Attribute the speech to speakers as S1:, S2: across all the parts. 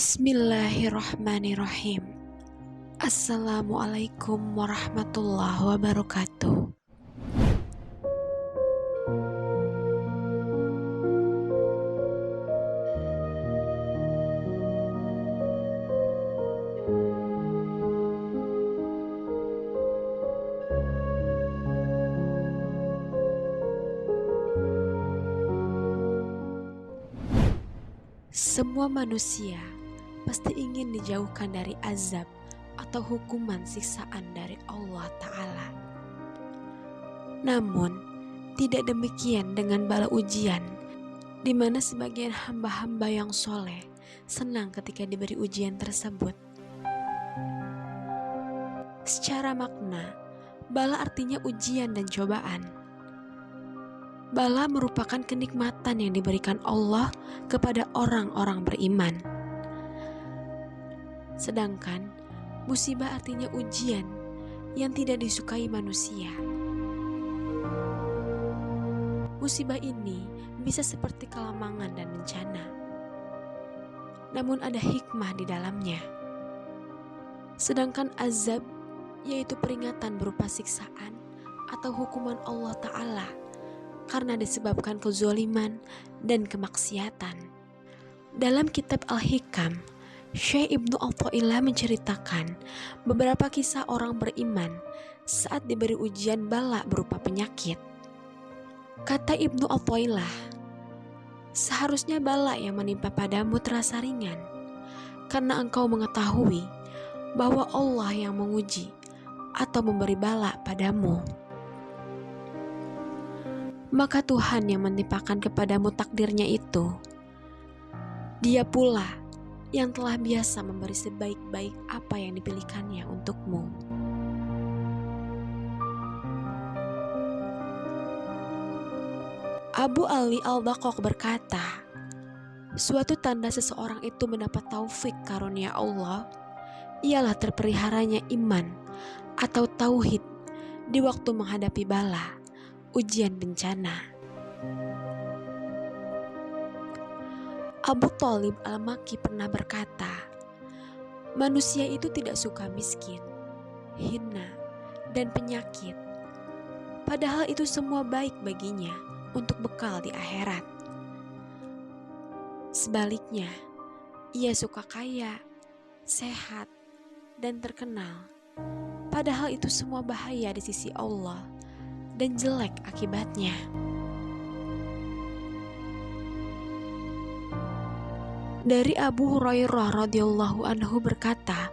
S1: Bismillahirrahmanirrahim. Assalamualaikum warahmatullahi wabarakatuh. Semua manusia pasti ingin dijauhkan dari azab atau hukuman siksaan dari Allah Ta'ala. Namun, tidak demikian dengan bala ujian, di mana sebagian hamba-hamba yang soleh senang ketika diberi ujian tersebut. Secara makna, bala artinya ujian dan cobaan. Bala merupakan kenikmatan yang diberikan Allah kepada orang-orang beriman. Sedangkan musibah artinya ujian yang tidak disukai manusia. Musibah ini bisa seperti kelamangan dan bencana, namun ada hikmah di dalamnya. Sedangkan azab yaitu peringatan berupa siksaan atau hukuman Allah Ta'ala karena disebabkan kezaliman dan kemaksiatan. Dalam kitab Al-Hikam, Syekh Ibnu Athaillah menceritakan beberapa kisah orang beriman saat diberi ujian bala berupa penyakit. Kata Ibnu Athaillah, seharusnya bala yang menimpa padamu terasa ringan, karena engkau mengetahui bahwa Allah yang menguji atau memberi bala padamu. Maka Tuhan yang menimpakan kepadamu takdirnya itu, Dia pula yang telah biasa memberi sebaik-baik apa yang dipilihkannya untukmu. Abu Ali Al-Baqaq berkata, suatu tanda seseorang itu mendapat taufik karunia Allah ialah terpeliharanya iman atau tauhid di waktu menghadapi bala, ujian bencana. Abu Thalib Al-Makki pernah berkata, manusia itu tidak suka miskin, hina, dan penyakit. Padahal itu semua baik baginya untuk bekal di akhirat. Sebaliknya, ia suka kaya, sehat, dan terkenal. Padahal itu semua bahaya di sisi Allah dan jelek akibatnya. Dari Abu Hurairah radhiyallahu anhu berkata,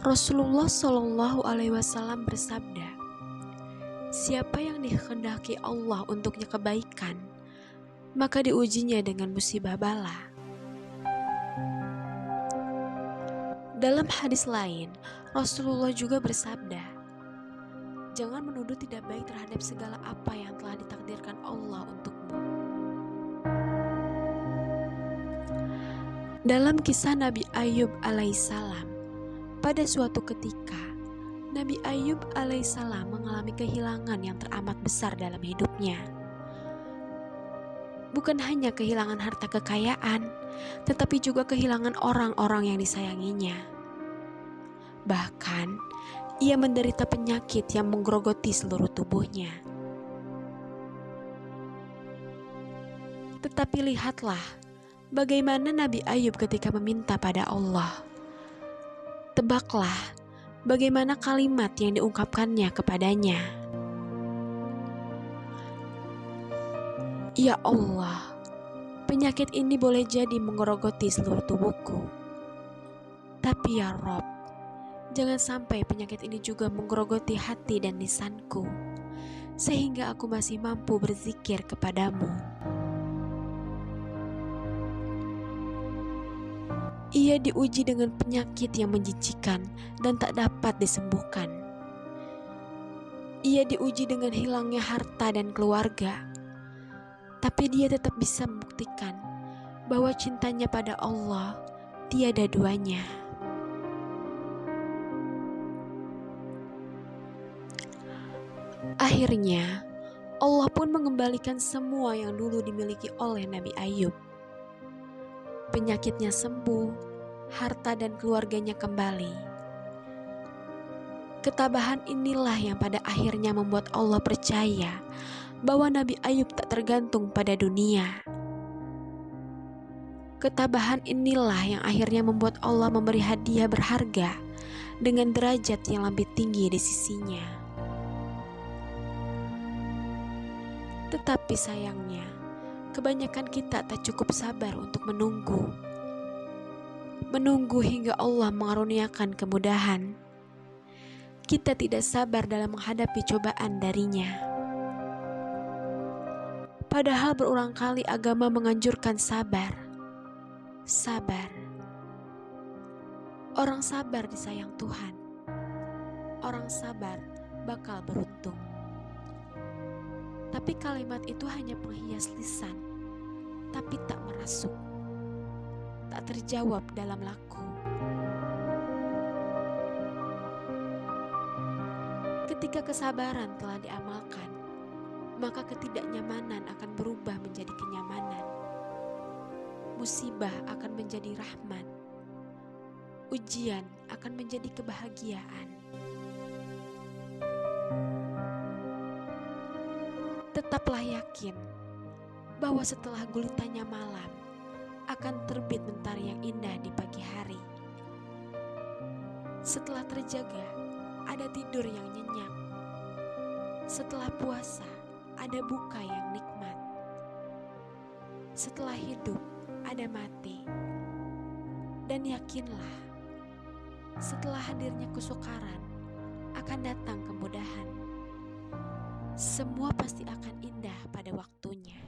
S1: Rasulullah Shallallahu alaihi wasallam bersabda, siapa yang dikehendaki Allah untuknya kebaikan, maka diujinya dengan musibah bala. Dalam hadis lain, Rasulullah juga bersabda, jangan menuduh tidak baik terhadap segala apa yang telah ditakdirkan Allah untukmu. Dalam kisah Nabi Ayub alaihissalam, pada suatu ketika, Nabi Ayub alaihissalam mengalami kehilangan yang teramat besar dalam hidupnya. Bukan hanya kehilangan harta kekayaan, tetapi juga kehilangan orang-orang yang disayanginya. Bahkan, ia menderita penyakit yang menggerogoti seluruh tubuhnya. Tetapi lihatlah bagaimana Nabi Ayub ketika meminta pada Allah. Tebaklah bagaimana kalimat yang diungkapkannya kepadanya. Ya Allah, penyakit ini boleh jadi menggerogoti seluruh tubuhku. Tapi ya Rob, jangan sampai penyakit ini juga menggerogoti hati dan lisanku, sehingga aku masih mampu berzikir kepadamu. Ia diuji dengan penyakit yang menjijikan dan tak dapat disembuhkan. Ia diuji dengan hilangnya harta dan keluarga, tapi dia tetap bisa membuktikan bahwa cintanya pada Allah tiada duanya. Akhirnya, Allah pun mengembalikan semua yang dulu dimiliki oleh Nabi Ayub. Penyakitnya sembuh, harta dan keluarganya kembali. Ketabahan inilah yang pada akhirnya membuat Allah percaya bahwa Nabi Ayub tak tergantung pada dunia. Ketabahan inilah yang akhirnya membuat Allah memberi hadiah berharga dengan derajat yang lebih tinggi di sisinya. Tetapi sayangnya, kebanyakan kita tak cukup sabar untuk menunggu. Menunggu hingga Allah mengaruniakan kemudahan. Kita tidak sabar dalam menghadapi cobaan darinya. Padahal berulang kali agama menganjurkan sabar. Sabar. Orang sabar disayang Tuhan. Orang sabar bakal beruntung. Tapi kalimat itu hanya penghias lisan, tapi tak merasuk, tak terjawab dalam laku. Ketika kesabaran telah diamalkan, maka ketidaknyamanan akan berubah menjadi kenyamanan. Musibah akan menjadi rahmat. Ujian akan menjadi kebahagiaan. Tetaplah yakin bahwa setelah gulitanya malam akan terbit mentari yang indah di pagi hari. Setelah terjaga, ada tidur yang nyenyak. Setelah puasa, ada buka yang nikmat. Setelah hidup, ada mati. Dan yakinlah, setelah hadirnya kesukaran, akan datang kemudahan. Semua pasti akan indah pada waktunya.